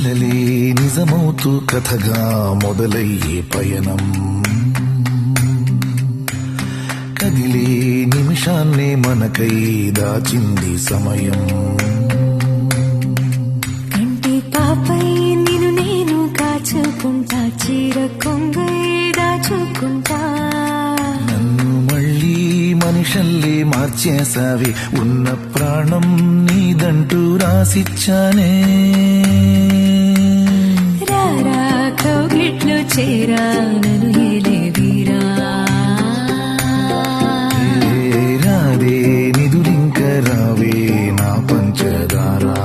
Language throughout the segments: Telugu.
కలలే నిజమవుతూ కథగా మొదలయ్యే పయనం కదిలే నిమిషాన్నే మనకై దాచింది సమయం కంటి పాపై నిన్ను నేను కాచుకుంటా చీర కొంగై దాచుకుంటా నన్ను మళ్ళీ మనిషల్లే మార్చేసావి ఉన్న ప్రాణం నీదంటూ రాసిచ్చానే రారా కౌగిట్లో చేరా నన్ను ఏలే వీరా రాదే నిదురింక రావే నా పంచదారా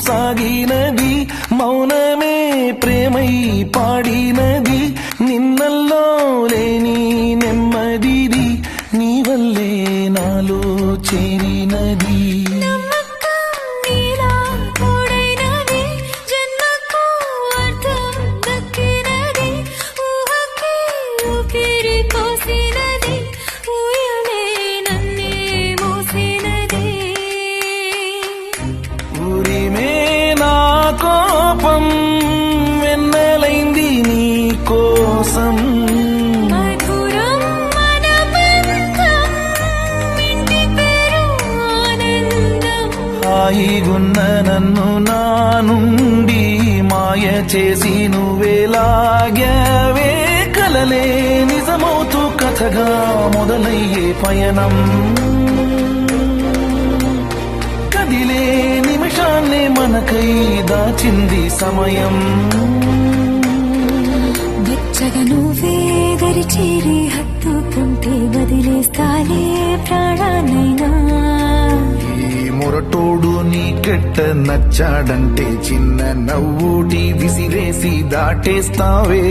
సాగినది మౌనమే ప్రేమై పాడినది నిన్నల్లో లేని నెమ్మదిది నీ వల్లే నాలో చేరినది కోపం వెన్నెలైంది నీ కోసం హాయిగున్న నన్ను నా నుండి మాయ చేసి నువ్వేలాగావే కలలే నిజమవుతూ కథగా మొదలయ్యే పయనం కదిలే నిమిషాన్నే మనకై దాచింది సమయం వెచ్చగా నువ్వే దరి చేరి హత్తుకుంటే వదిలేస్తాలే ప్రాణానైనా ఈ మొరటోడు నీకెట్ట నచ్చాడంటే చిన్న నవ్వుటి విసిరేసి దాటేస్తావే